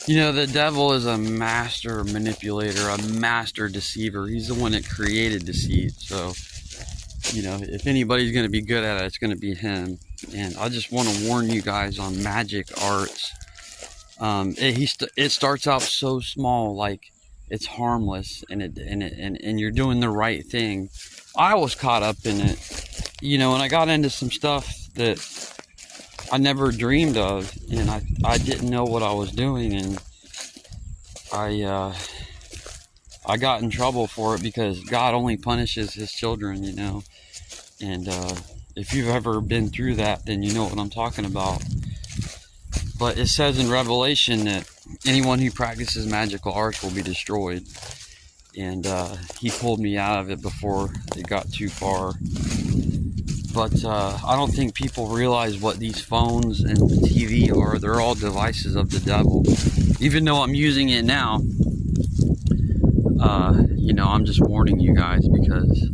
You know, the devil is a master manipulator, a master deceiver. He's the one that created deceit. So, you know, if anybody's going to be good at it, it's going to be him. And I just want to warn you guys on magic arts. It starts out so small, like it's harmless, and you're doing the right thing. I was caught up in it, you know, and I got into some stuff that I never dreamed of, and I didn't know what I was doing, and I got in trouble for it because God only punishes his children, you know. And if you've ever been through that, then you know what I'm talking about. But it says in Revelation that anyone who practices magical arts will be destroyed. And he pulled me out of it before it got too far. But I don't think people realize what these phones and TV are. They're all devices of the devil. Even though I'm using it now, you know, I'm just warning you guys because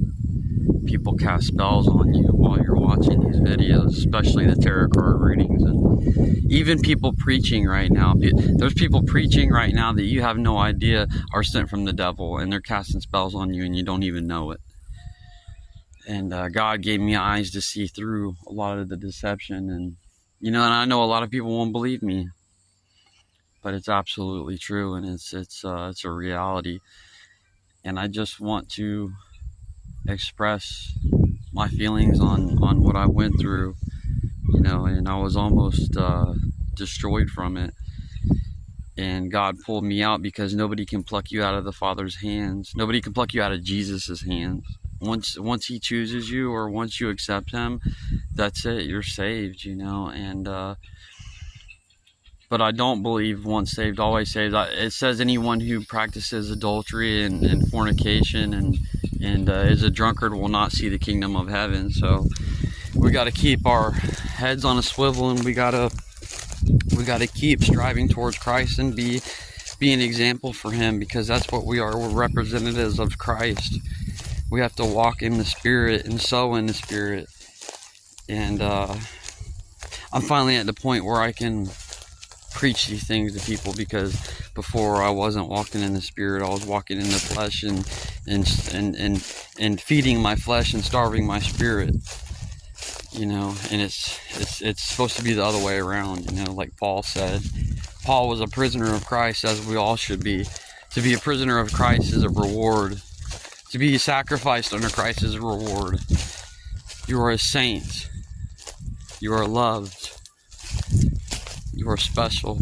people cast spells on you while you're watching these videos, especially the tarot card readings, and even people preaching right now. There's people preaching right now that you have no idea are sent from the devil, and they're casting spells on you and you don't even know it. And God gave me eyes to see through a lot of the deception, and you know, and I know a lot of people won't believe me, but it's absolutely true, and it's a reality. And I just want to express my feelings on what I went through, you know, and I was almost destroyed from it, and God pulled me out because nobody can pluck you out of the Father's hands. Nobody can pluck you out of Jesus's hands. Once he chooses you, or once you accept him, that's it, you're saved, you know. And but I don't believe once saved, always saved. It says anyone who practices adultery and fornication and is a drunkard will not see the kingdom of heaven. So we got to keep our heads on a swivel, and we got to keep striving towards Christ and be an example for him, because that's what we are. We're representatives of Christ. We have to walk in the Spirit and sow in the Spirit. And I'm finally at the point where I can preach these things to people, because before I wasn't walking in the Spirit. I was walking in the flesh and feeding my flesh and starving my spirit, you know. And it's supposed to be the other way around, you know, like Paul said. Paul was a prisoner of Christ, as we all should be. To be a prisoner of Christ is a reward. To be sacrificed under Christ is a reward. You are a saint. You are loved. You are special.